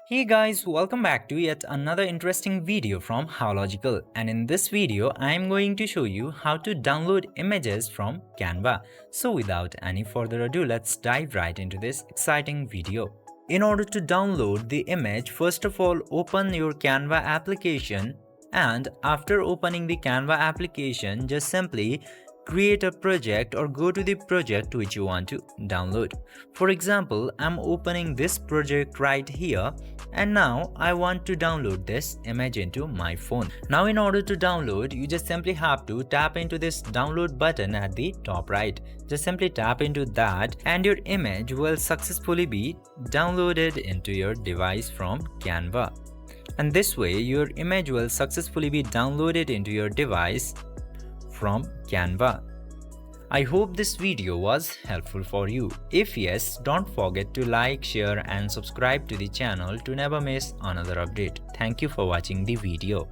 Hey guys, welcome back to yet another interesting video from Howlogical, and in this video I am going to show you how to download images from Canva. So without any further ado, let's dive right into this exciting video. In order to download the image, first of all open your Canva application, and after opening the Canva application just simply create a project or go to the project which you want to download. For example, I'm opening this project right here, and now I want to download this image into my phone. Now in order to download, you just simply have to tap into this download button at the top right. Just simply tap into that and your image will successfully be downloaded into your device from Canva. And this way your image will successfully be downloaded into your device from Canva. I hope this video was helpful for you. If yes, don't forget to like, share and subscribe to the channel to never miss another update. Thank you for watching the video.